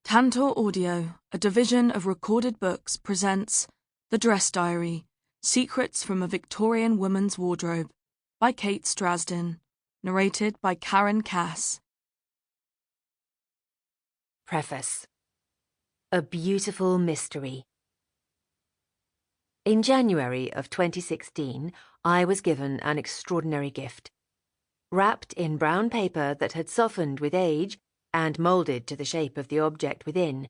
Tantor Audio, a division of recorded books, presents The Dress Diary, Secrets from a Victorian Woman's Wardrobe by Kate Strasdin, narrated by Karen Cass. Preface. A Beautiful Mystery. In January of 2016, I was given an extraordinary gift. Wrapped in brown paper that had softened with age and moulded to the shape of the object within,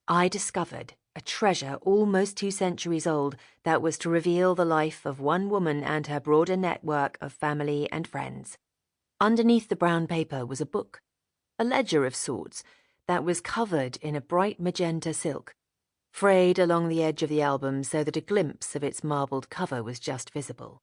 I discovered a treasure almost 2 centuries old that was to reveal the life of one woman and her broader network of family and friends. Underneath the brown paper was a book, a ledger of sorts, that was covered in a bright magenta silk, frayed along the edge of the album so that a glimpse of its marbled cover was just visible.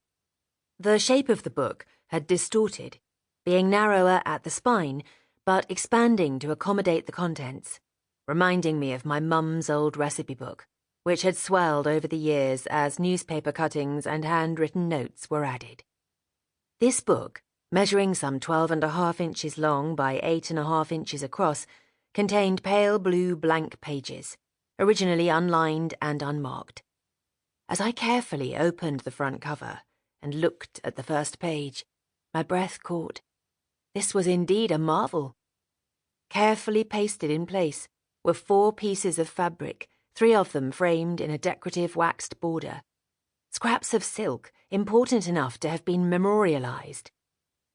The shape of the book had distorted, being narrower at the spine, but expanding to accommodate the contents, reminding me of my mum's old recipe book, which had swelled over the years as newspaper cuttings and handwritten notes were added. This book, measuring some 12.5 inches long by 8.5 inches across, contained pale blue blank pages, originally unlined and unmarked. As I carefully opened the front cover and looked at the first page, my breath caught. This was indeed a marvel. Carefully pasted in place were 4 pieces of fabric, 3 of them framed in a decorative waxed border. Scraps of silk, important enough to have been memorialized.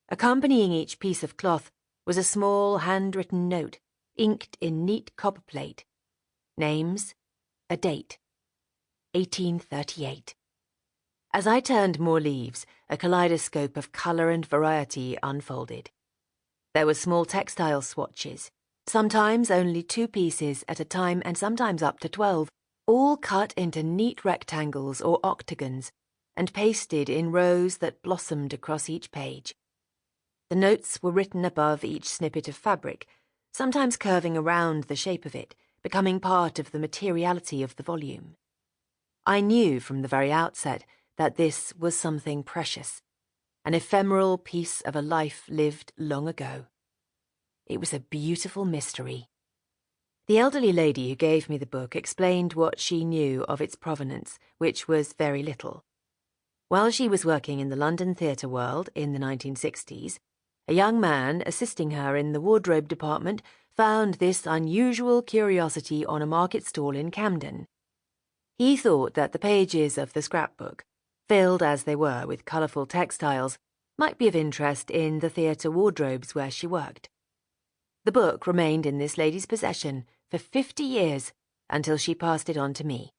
Accompanying each piece of cloth was a small handwritten note, inked in neat copperplate. Names, a date, 1838. As I turned more leaves, a kaleidoscope of colour and variety unfolded. There were small textile swatches, sometimes only 2 pieces at a time and sometimes up to 12, all cut into neat rectangles or octagons and pasted in rows that blossomed across each page. The notes were written above each snippet of fabric, sometimes curving around the shape of it, becoming part of the materiality of the volume. I knew from the very outset that this was something precious, an ephemeral piece of a life lived long ago. It was a beautiful mystery. The elderly lady who gave me the book explained what she knew of its provenance, which was very little. While she was working in the London theatre world in the 1960s, a young man assisting her in the wardrobe department found this unusual curiosity on a market stall in Camden. He thought that the pages of the scrapbook, filled as they were with colourful textiles, might be of interest in the theatre wardrobes where she worked. The book remained in this lady's possession for 50 years until she passed it on to me.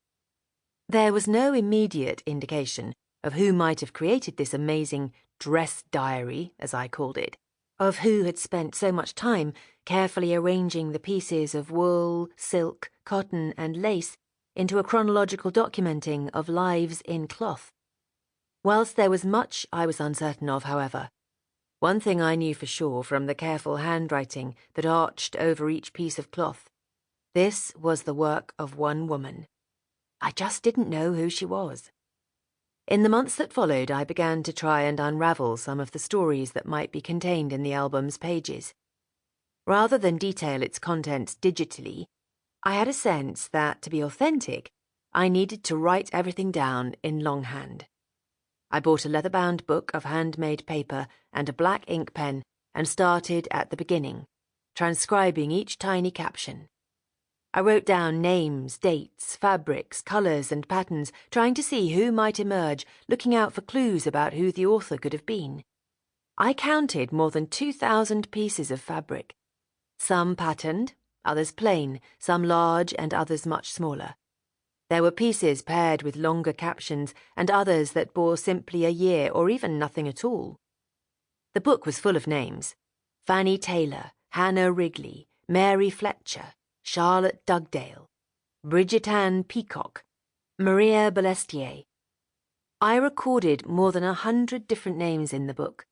There was no immediate indication of who might have created this amazing dress diary, as I called it, of who had spent so much time carefully arranging the pieces of wool, silk, cotton, and lace into a chronological documenting of lives in cloth. Whilst there was much I was uncertain of, however, one thing I knew for sure from the careful handwriting that arched over each piece of cloth: this was the work of one woman. I just didn't know who she was. In the months that followed, I began to try and unravel some of the stories that might be contained in the album's pages. Rather than detail its contents digitally, I had a sense that, to be authentic, I needed to write everything down in longhand. I bought a leather-bound book of handmade paper and a black ink pen and started at the beginning, transcribing each tiny caption. I wrote down names, dates, fabrics, colours and patterns, trying to see who might emerge, looking out for clues about who the author could have been. I counted more than 2,000 pieces of fabric, some patterned, others plain, some large and others much smaller. There were pieces paired with longer captions and others that bore simply a year or even nothing at all. The book was full of names: Fanny Taylor, Hannah Wrigley, Mary Fletcher, Charlotte Dugdale, Bridget Ann Peacock, Maria Balestier. I recorded more than 100 different names in the book,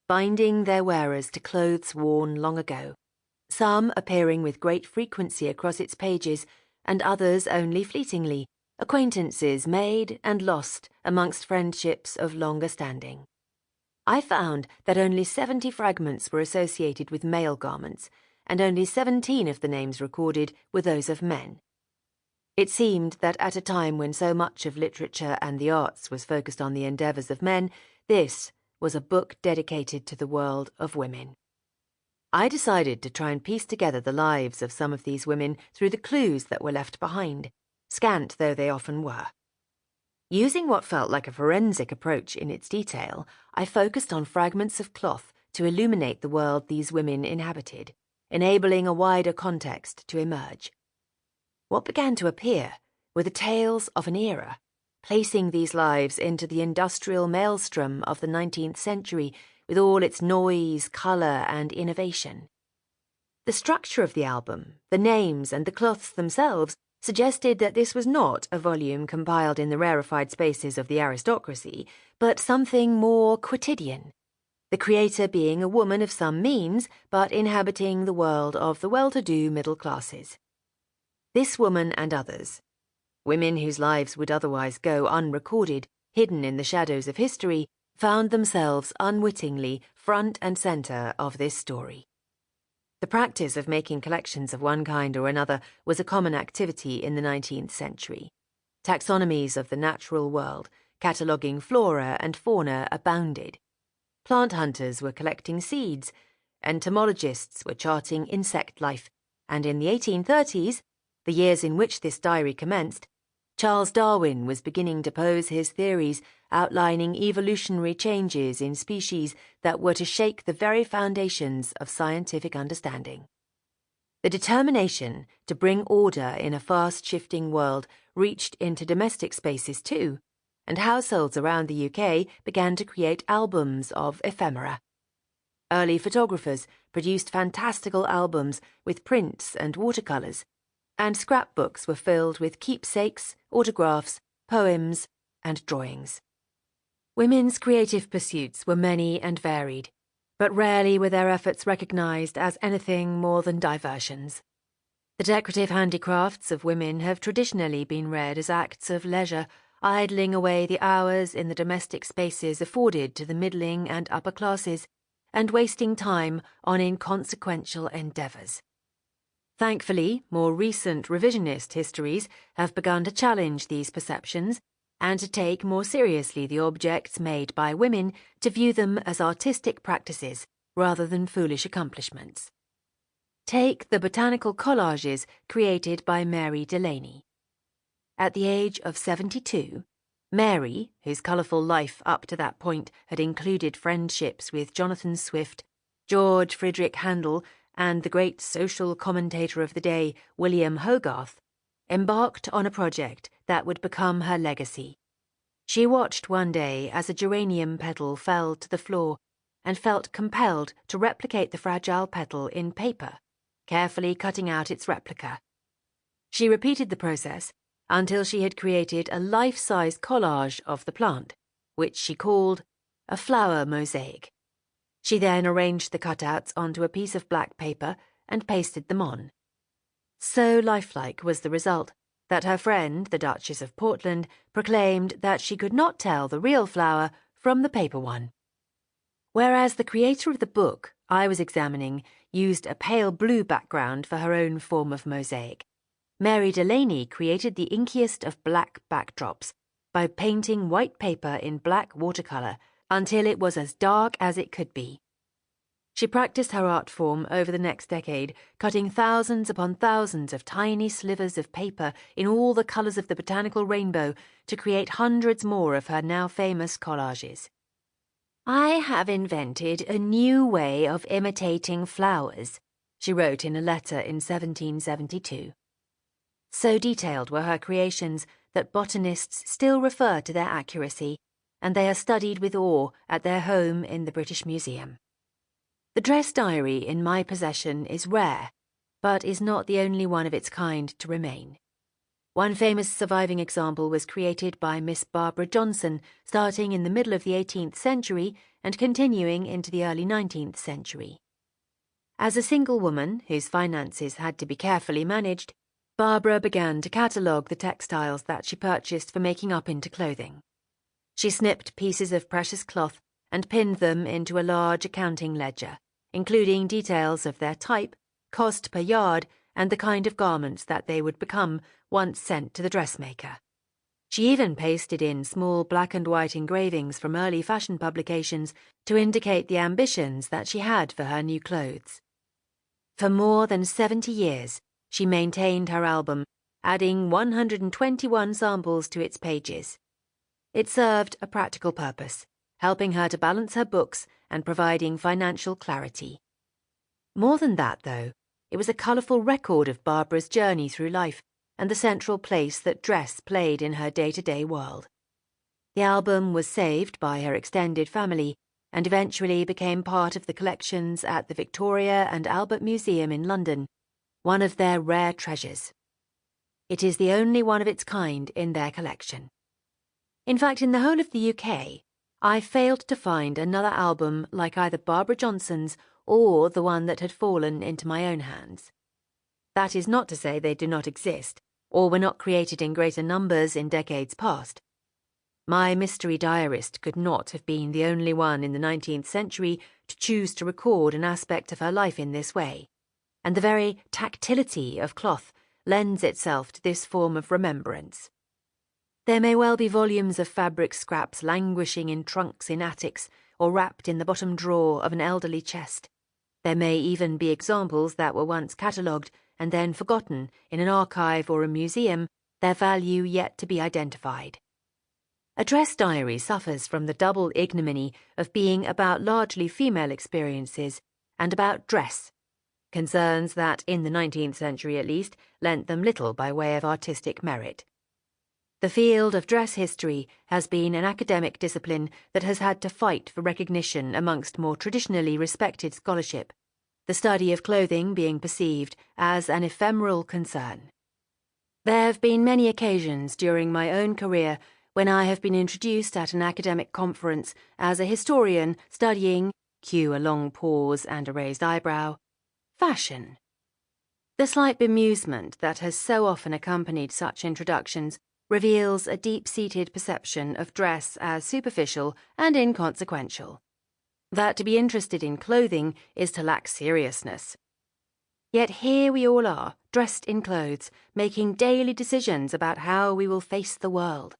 binding their wearers to clothes worn long ago, some appearing with great frequency across its pages, and others only fleetingly, acquaintances made and lost amongst friendships of longer standing. I found that only 70 fragments were associated with male garments, and only 17 of the names recorded were those of men. It seemed that at a time when so much of literature and the arts was focused on the endeavours of men, this was a book dedicated to the world of women. I decided to try and piece together the lives of some of these women through the clues that were left behind, scant though they often were. Using what felt like a forensic approach in its detail, I focused on fragments of cloth to illuminate the world these women inhabited, enabling a wider context to emerge. What began to appear were the tales of an era, placing these lives into the industrial maelstrom of the 19th century with all its noise, colour and innovation. The structure of the album, the names and the cloths themselves suggested that this was not a volume compiled in the rarefied spaces of the aristocracy, but something more quotidian, the creator being a woman of some means, but inhabiting the world of the well-to-do middle classes. This woman and others, women whose lives would otherwise go unrecorded, hidden in the shadows of history, found themselves unwittingly front and centre of this story. The practice of making collections of one kind or another was a common activity in the 19th century. Taxonomies of the natural world, cataloguing flora and fauna abounded. Plant hunters were collecting seeds, entomologists were charting insect life, and in the 1830s, the years in which this diary commenced, Charles Darwin was beginning to pose his theories outlining evolutionary changes in species that were to shake the very foundations of scientific understanding. The determination to bring order in a fast-shifting world reached into domestic spaces too, and households around the UK began to create albums of ephemera. Early photographers produced fantastical albums with prints and watercolours, and scrapbooks were filled with keepsakes, autographs, poems, and drawings. Women's creative pursuits were many and varied, but rarely were their efforts recognised as anything more than diversions. The decorative handicrafts of women have traditionally been read as acts of leisure, idling away the hours in the domestic spaces afforded to the middling and upper classes, and wasting time on inconsequential endeavours. Thankfully, more recent revisionist histories have begun to challenge these perceptions and to take more seriously the objects made by women to view them as artistic practices rather than foolish accomplishments. Take the botanical collages created by Mary Delaney. At the age of 72, Mary, whose colourful life up to that point had included friendships with Jonathan Swift, George Friedrich Handel, and the great social commentator of the day, William Hogarth, embarked on a project that would become her legacy. She watched one day as a geranium petal fell to the floor and felt compelled to replicate the fragile petal in paper, carefully cutting out its replica. She repeated the process until she had created a life-size collage of the plant, which she called a flower mosaic. She then arranged the cutouts onto a piece of black paper and pasted them on. So lifelike was the result that her friend, the Duchess of Portland, proclaimed that she could not tell the real flower from the paper one. Whereas the creator of the book I was examining used a pale blue background for her own form of mosaic, Mary Delaney created the inkiest of black backdrops by painting white paper in black watercolour until it was as dark as it could be. She practiced her art form over the next decade, cutting thousands upon thousands of tiny slivers of paper in all the colours of the botanical rainbow to create hundreds more of her now famous collages. "I have invented a new way of imitating flowers," she wrote in a letter in 1772. So detailed were her creations that botanists still refer to their accuracy, and they are studied with awe at their home in the British Museum. The dress diary in my possession is rare, but is not the only one of its kind to remain. One famous surviving example was created by Miss Barbara Johnson, starting in the middle of the 18th century and continuing into the early 19th century. As a single woman whose finances had to be carefully managed, Barbara began to catalogue the textiles that she purchased for making up into clothing. She snipped pieces of precious cloth and pinned them into a large accounting ledger, including details of their type, cost per yard, and the kind of garments that they would become once sent to the dressmaker. She even pasted in small black and white engravings from early fashion publications to indicate the ambitions that she had for her new clothes. For more than 70 years, she maintained her album, adding 121 samples to its pages. It served a practical purpose, helping her to balance her books and providing financial clarity. More than that, though, it was a colourful record of Barbara's journey through life and the central place that dress played in her day-to-day world. The album was saved by her extended family and eventually became part of the collections at the Victoria and Albert Museum in London, one of their rare treasures. It is the only one of its kind in their collection. In fact, in the whole of the UK, I failed to find another album like either Barbara Johnson's or the one that had fallen into my own hands. That is not to say they do not exist, or were not created in greater numbers in decades past. My mystery diarist could not have been the only one in the 19th century to choose to record an aspect of her life in this way, and the very tactility of cloth lends itself to this form of remembrance. There may well be volumes of fabric scraps languishing in trunks in attics or wrapped in the bottom drawer of an elderly chest. There may even be examples that were once catalogued and then forgotten in an archive or a museum, their value yet to be identified. A dress diary suffers from the double ignominy of being about largely female experiences and about dress, concerns that, in the 19th century at least, lent them little by way of artistic merit. The field of dress history has been an academic discipline that has had to fight for recognition amongst more traditionally respected scholarship, the study of clothing being perceived as an ephemeral concern. There have been many occasions during my own career when I have been introduced at an academic conference as a historian studying, cue a long pause and a raised eyebrow, fashion. The slight bemusement that has so often accompanied such introductions reveals a deep-seated perception of dress as superficial and inconsequential, that to be interested in clothing is to lack seriousness. Yet here we all are, dressed in clothes, making daily decisions about how we will face the world.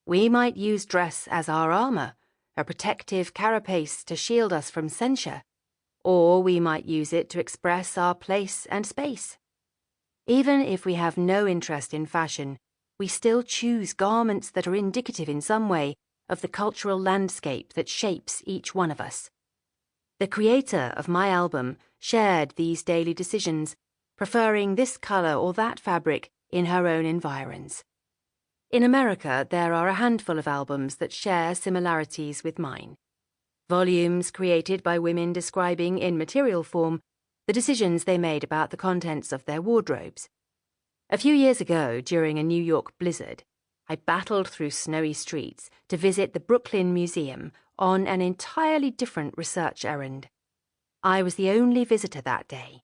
We might use dress as our armour, a protective carapace to shield us from censure, or we might use it to express our place and space. Even if we have no interest in fashion, we still choose garments that are indicative in some way of the cultural landscape that shapes each one of us. The creator of my album shared these daily decisions, preferring this colour or that fabric in her own environs. In America, there are a handful of albums that share similarities with mine. Volumes created by women describing in material form the decisions they made about the contents of their wardrobes. A few years ago, during a New York blizzard, I battled through snowy streets to visit the Brooklyn Museum on an entirely different research errand. I was the only visitor that day.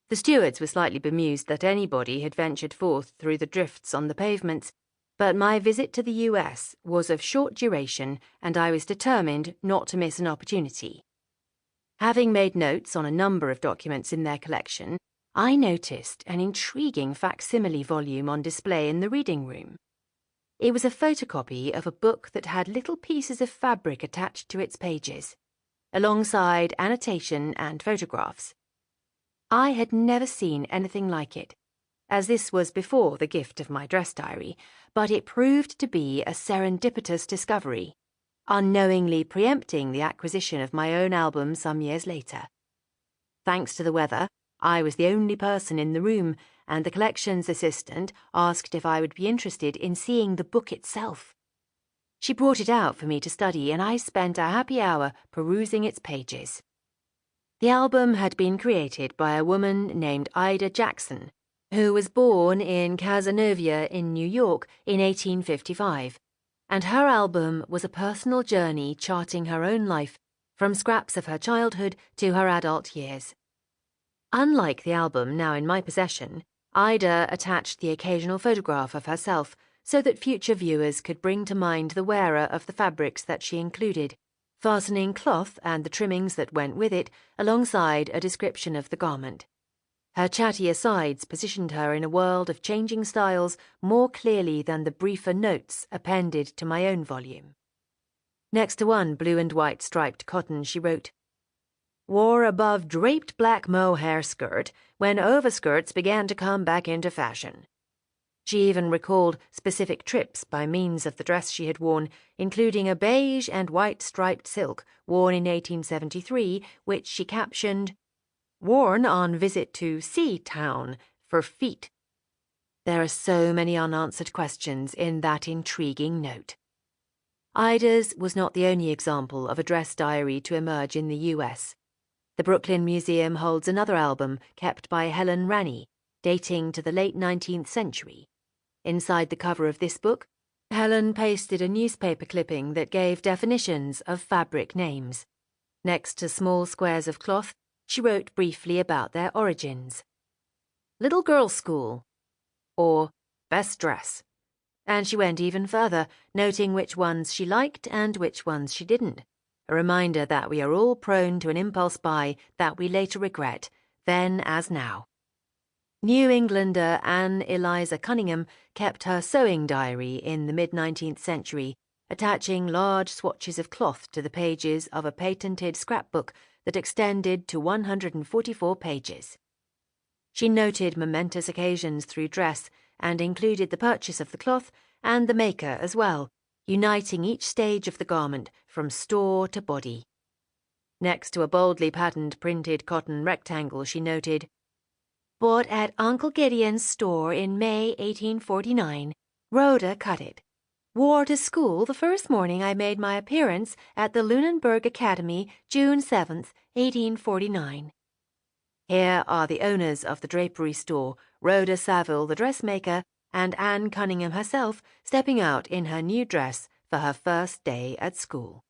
The stewards were slightly bemused that anybody had ventured forth through the drifts on the pavements, but my visit to the US was of short duration and I was determined not to miss an opportunity. Having made notes on a number of documents in their collection, I noticed an intriguing facsimile volume on display in the reading room. It was a photocopy of a book that had little pieces of fabric attached to its pages, alongside annotation and photographs. I had never seen anything like it, as this was before the gift of my dress diary, but it proved to be a serendipitous discovery, unknowingly preempting the acquisition of my own album some years later. Thanks to the weather, I was the only person in the room, and the collections assistant asked if I would be interested in seeing the book itself. She brought it out for me to study, and I spent a happy hour perusing its pages. The album had been created by a woman named Ida Jackson, who was born in Cazenovia in New York in 1855, and her album was a personal journey charting her own life from scraps of her childhood to her adult years. Unlike the album now in my possession, Ida attached the occasional photograph of herself so that future viewers could bring to mind the wearer of the fabrics that she included, fastening cloth and the trimmings that went with it alongside a description of the garment. Her chatty asides positioned her in a world of changing styles more clearly than the briefer notes appended to my own volume. Next to one blue and white striped cotton, she wrote, "Wore above draped black mohair skirt when overskirts began to come back into fashion." She even recalled specific trips by means of the dress she had worn, including a beige and white striped silk worn in 1873, which she captioned, "Worn on visit to Sea Town for feet." There are so many unanswered questions in that intriguing note. Ida's was not the only example of a dress diary to emerge in the US. The Brooklyn Museum holds another album kept by Helen Ranney, dating to the late 19th century. Inside the cover of this book, Helen pasted a newspaper clipping that gave definitions of fabric names. Next to small squares of cloth, she wrote briefly about their origins. "Little Girls' School," or "Best Dress." And she went even further, noting which ones she liked and which ones she didn't. A reminder that we are all prone to an impulse buy that we later regret, then as now. New Englander Anne Eliza Cunningham kept her sewing diary in the mid-19th century, attaching large swatches of cloth to the pages of a patented scrapbook that extended to 144 pages. She noted momentous occasions through dress and included the purchase of the cloth and the maker as well, uniting each stage of the garment from store to body. Next to a boldly patterned printed cotton rectangle, she noted, "Bought at Uncle Gideon's store in May 1849. Rhoda cut it. Wore to school the first morning I made my appearance at the Lunenburg Academy, June 7th, 1849. Here are the owners of the drapery store, Rhoda Saville, the dressmaker, and Anne Cunningham herself stepping out in her new dress for her first day at school.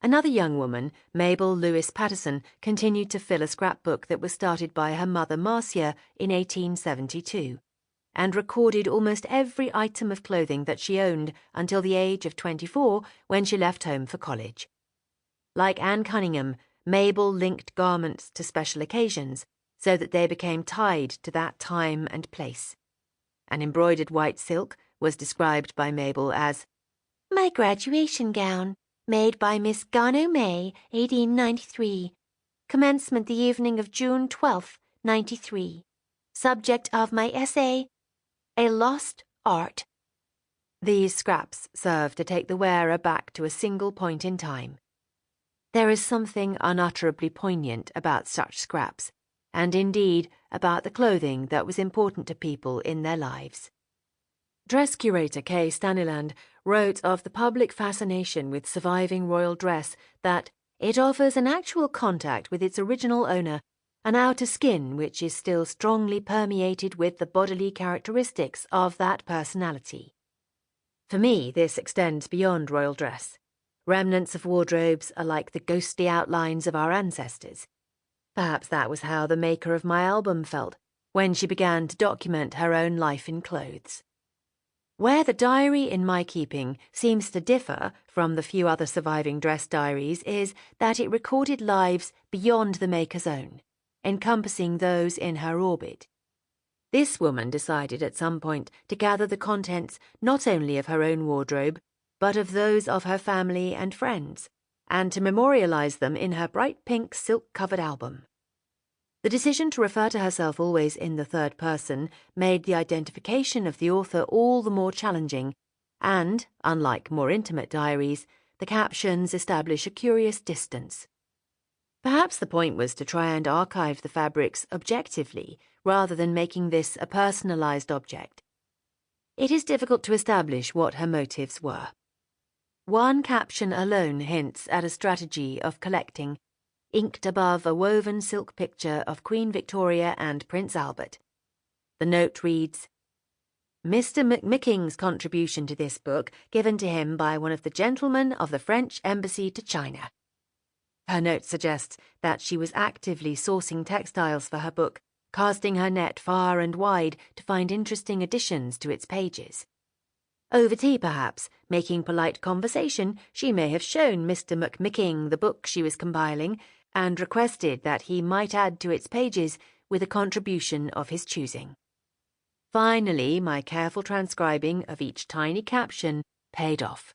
Another young woman, Mabel Lewis Patterson, continued to fill a scrapbook that was started by her mother Marcia in 1872, and recorded almost every item of clothing that she owned until the age of 24 when she left home for college. Like Anne Cunningham, Mabel linked garments to special occasions so that they became tied to that time and place. An embroidered white silk was described by Mabel as "my graduation gown, made by Miss Garno May, 1893. Commencement the evening of June 12th, 93. Subject of my essay, A Lost Art." These scraps serve to take the wearer back to a single point in time. There is something unutterably poignant about such scraps, and indeed about the clothing that was important to people in their lives. Dress curator Kate Strasdin wrote of the public fascination with surviving royal dress that it offers an actual contact with its original owner, an outer skin which is still strongly permeated with the bodily characteristics of that personality. For me, this extends beyond royal dress. Remnants of wardrobes are like the ghostly outlines of our ancestors. Perhaps that was how the maker of my album felt when she began to document her own life in clothes. Where the diary in my keeping seems to differ from the few other surviving dress diaries is that it recorded lives beyond the maker's own, encompassing those in her orbit. This woman decided at some point to gather the contents not only of her own wardrobe, but of those of her family and friends, and to memorialize them in her bright pink silk-covered album. The decision to refer to herself always in the third person made the identification of the author all the more challenging, and, unlike more intimate diaries, the captions establish a curious distance. Perhaps the point was to try and archive the fabrics objectively, rather than making this a personalized object. It is difficult to establish what her motives were. One caption alone hints at a strategy of collecting, inked above a woven silk picture of Queen Victoria and Prince Albert. The note reads, "Mr. McMicking's contribution to this book given to him by one of the gentlemen of the French Embassy to China." Her note suggests that she was actively sourcing textiles for her book, casting her net far and wide to find interesting additions to its pages. Over tea, perhaps, making polite conversation, she may have shown Mr. McMicking the book she was compiling and requested that he might add to its pages with a contribution of his choosing. Finally, my careful transcribing of each tiny caption paid off.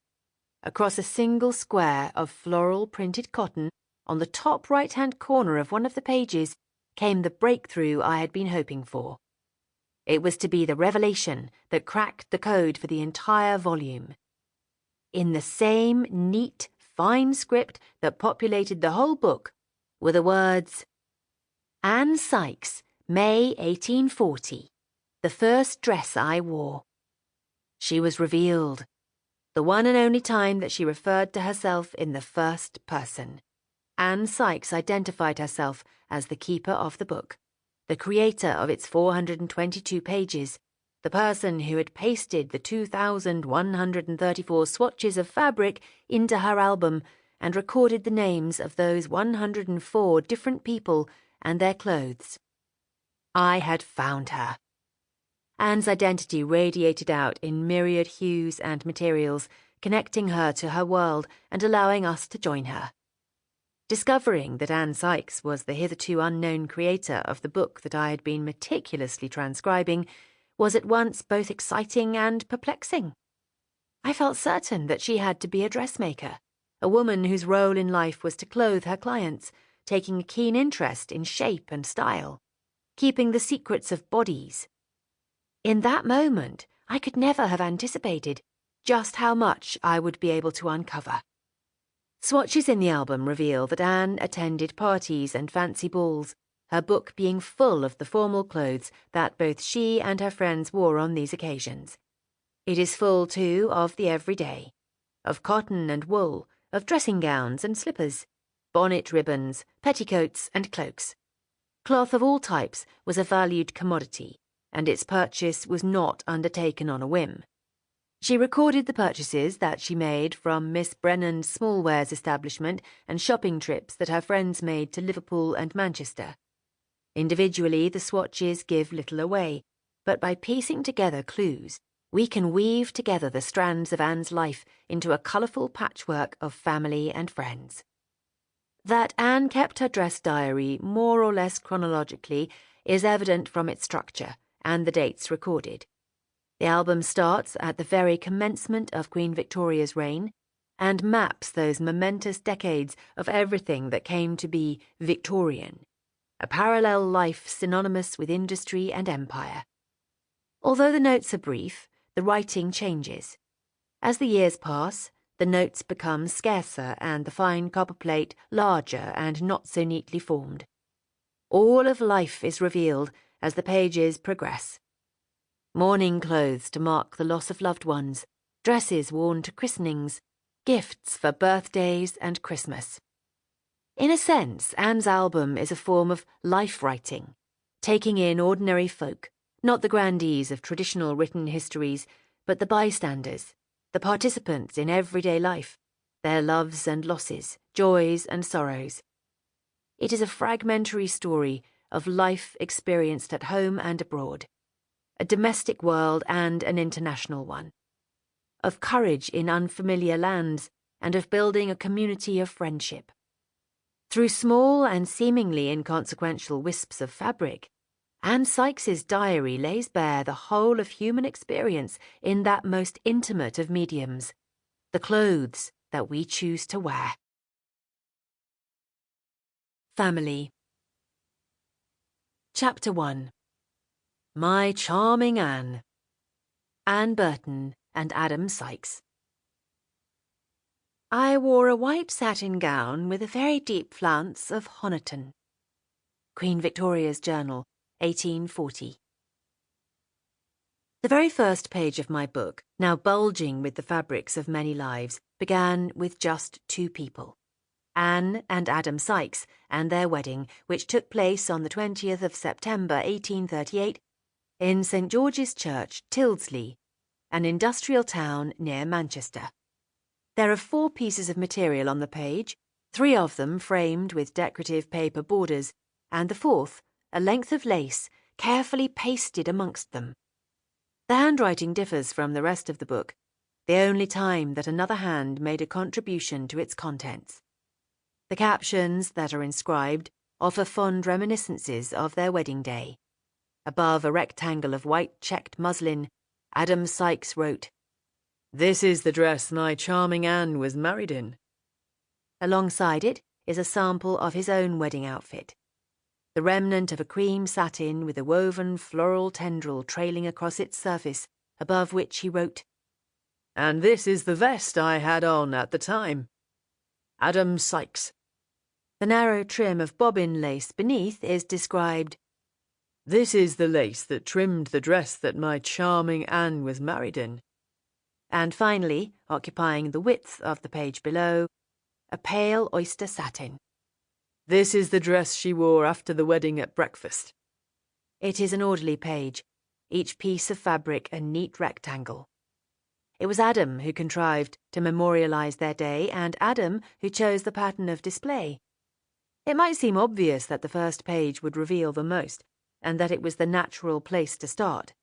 Across a single square of floral printed cotton, on the top right-hand corner of one of the pages, came the breakthrough I had been hoping for. It was to be the revelation that cracked the code for the entire volume. In the same neat, fine script that populated the whole book were the words, "Anne Sykes, May 1840, the first dress I wore." She was revealed, the one and only time that she referred to herself in the first person. Anne Sykes identified herself as the keeper of the book, the creator of its 422 pages, the person who had pasted the 2,134 swatches of fabric into her album and recorded the names of those 104 different people and their clothes. I had found her. Anne's identity radiated out in myriad hues and materials, connecting her to her world and allowing us to join her. Discovering that Anne Sykes was the hitherto unknown creator of the book that I had been meticulously transcribing was at once both exciting and perplexing. I felt certain that she had to be a dressmaker, a woman whose role in life was to clothe her clients, taking a keen interest in shape and style, keeping the secrets of bodies. In that moment, I could never have anticipated just how much I would be able to uncover. Swatches in the album reveal that Anne attended parties and fancy balls, her book being full of the formal clothes that both she and her friends wore on these occasions. It is full, too, of the everyday, of cotton and wool, of dressing gowns and slippers, bonnet ribbons, petticoats and cloaks. Cloth of all types was a valued commodity, and its purchase was not undertaken on a whim. She recorded the purchases that she made from Miss Brennan's small wares establishment and shopping trips that her friends made to Liverpool and Manchester. Individually, the swatches give little away, but by piecing together clues, we can weave together the strands of Anne's life into a colourful patchwork of family and friends. That Anne kept her dress diary more or less chronologically is evident from its structure and the dates recorded. The album starts at the very commencement of Queen Victoria's reign and maps those momentous decades of everything that came to be Victorian, a parallel life synonymous with industry and empire. Although the notes are brief, the writing changes. As the years pass, the notes become scarcer and the fine copperplate larger and not so neatly formed. All of life is revealed as the pages progress. Mourning clothes to mark the loss of loved ones, dresses worn to christenings, gifts for birthdays and Christmas. In a sense, Anne's album is a form of life writing, taking in ordinary folk, not the grandees of traditional written histories, but the bystanders, the participants in everyday life, their loves and losses, joys and sorrows. It is a fragmentary story of life experienced at home and abroad, a domestic world and an international one, of courage in unfamiliar lands and of building a community of friendship. Through small and seemingly inconsequential wisps of fabric, Anne Sykes's diary lays bare the whole of human experience in that most intimate of mediums, the clothes that we choose to wear. Family. Chapter 1. My Charming Anne. Anne Burton and Adam Sykes. I wore a white satin gown with a very deep flounce of Honiton. Queen Victoria's Journal, 1840. The very first page of my book, now bulging with the fabrics of many lives, began with just two people, Anne and Adam Sykes, and their wedding, which took place on the 20th of September 1838 in St. George's Church, Tyldesley, an industrial town near Manchester. There are 4 pieces of material on the page, 3 of them framed with decorative paper borders, and the 4th, a length of lace, carefully pasted amongst them. The handwriting differs from the rest of the book, the only time that another hand made a contribution to its contents. The captions that are inscribed offer fond reminiscences of their wedding day. Above a rectangle of white checked muslin, Adam Sykes wrote, "This is the dress my charming Anne was married in." Alongside it is a sample of his own wedding outfit. The remnant of a cream satin with a woven floral tendril trailing across its surface, above which he wrote, "And this is the vest I had on at the time. Adam Sykes." The narrow trim of bobbin lace beneath is described, "This is the lace that trimmed the dress that my charming Anne was married in." And finally, occupying the width of the page below, a pale oyster satin. "This is the dress she wore after the wedding at breakfast." It is an orderly page, each piece of fabric a neat rectangle. It was Adam who contrived to memorialise their day, and Adam who chose the pattern of display. It might seem obvious that the first page would reveal the most, and that it was the natural place to start.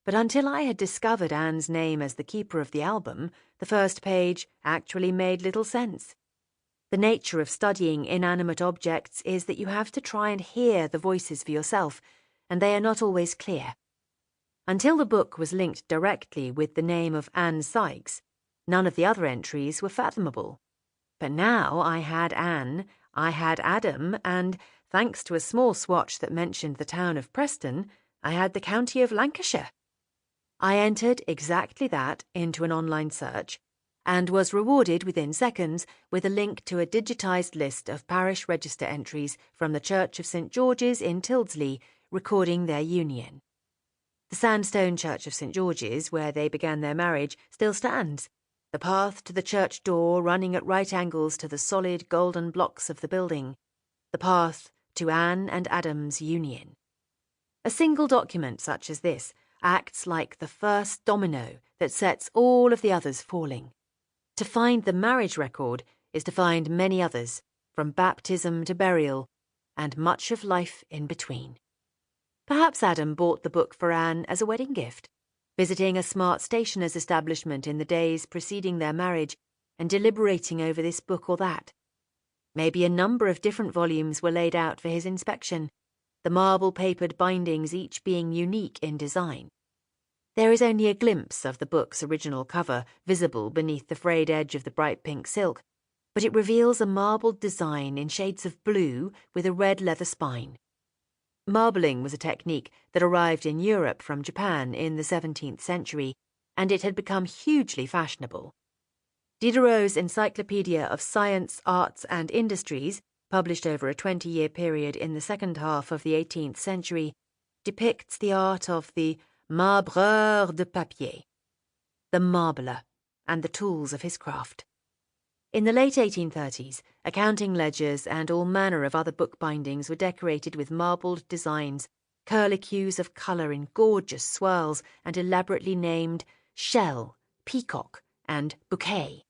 But until I had discovered Anne's name as the keeper of the album, the first page actually made little sense. The nature of studying inanimate objects is that you have to try and hear the voices for yourself, and they are not always clear. Until the book was linked directly with the name of Anne Sykes, none of the other entries were fathomable. But now I had Anne, I had Adam, and, thanks to a small swatch that mentioned the town of Preston, I had the county of Lancashire. I entered exactly that into an online search, and was rewarded within seconds with a link to a digitised list of parish register entries from the Church of St George's in Tyldesley, recording their union. The sandstone Church of St George's, where they began their marriage, still stands, the path to the church door running at right angles to the solid golden blocks of the building, the path to Anne and Adam's union. A single document such as this acts like the first domino that sets all of the others falling. To find the marriage record is to find many others, from baptism to burial, and much of life in between. Perhaps Adam bought the book for Anne as a wedding gift, visiting a smart stationer's establishment in the days preceding their marriage and deliberating over this book or that. Maybe a number of different volumes were laid out for his inspection, the marble-papered bindings each being unique in design. There is only a glimpse of the book's original cover visible beneath the frayed edge of the bright pink silk, but it reveals a marbled design in shades of blue with a red leather spine. Marbling was a technique that arrived in Europe from Japan in the 17th century, and it had become hugely fashionable. Diderot's Encyclopedia of Science, Arts and Industries, published over a 20-year period in the second half of the 18th century, depicts the art of the marbreur de papier, the marbler, and the tools of his craft. In the late 1830s, accounting ledgers and all manner of other bookbindings were decorated with marbled designs, curlicues of colour in gorgeous swirls and elaborately named shell, peacock, and bouquet.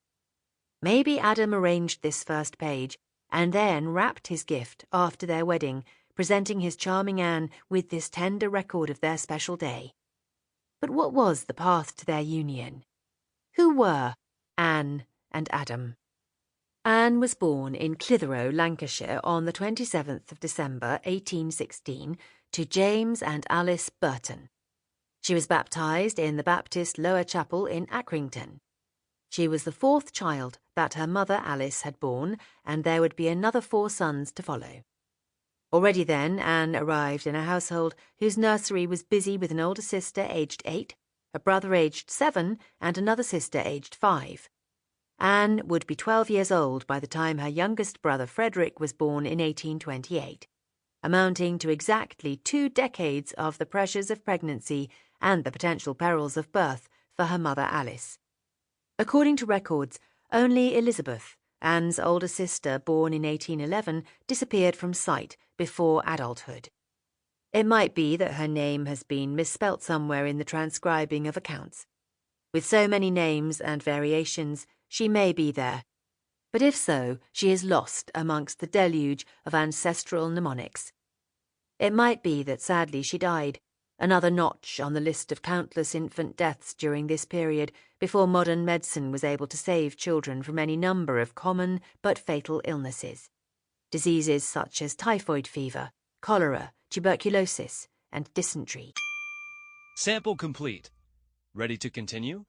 Maybe Adam arranged this first page and then wrapped his gift after their wedding, presenting his charming Anne with this tender record of their special day. But what was the path to their union? Who were Anne and Adam? Anne was born in Clitheroe, Lancashire, on the 27th of December 1816 to James and Alice Burton. She was baptised in the Baptist Lower Chapel in Accrington. She was the fourth child that her mother Alice had borne, and there would be another 4 sons to follow. Already then, Anne arrived in a household whose nursery was busy with an older sister aged 8, a brother aged 7, and another sister aged 5. Anne would be 12 years old by the time her youngest brother Frederick was born in 1828, amounting to exactly 2 decades of the pressures of pregnancy and the potential perils of birth for her mother Alice. According to records, only Elizabeth, Anne's older sister born in 1811, disappeared from sight before adulthood. It might be that her name has been misspelt somewhere in the transcribing of accounts. With so many names and variations, she may be there, but if so, she is lost amongst the deluge of ancestral mnemonics. It might be that sadly she died, another notch on the list of countless infant deaths during this period before modern medicine was able to save children from any number of common but fatal illnesses. diseases such as typhoid fever, cholera, tuberculosis, and dysentery. Sample complete. Ready to continue?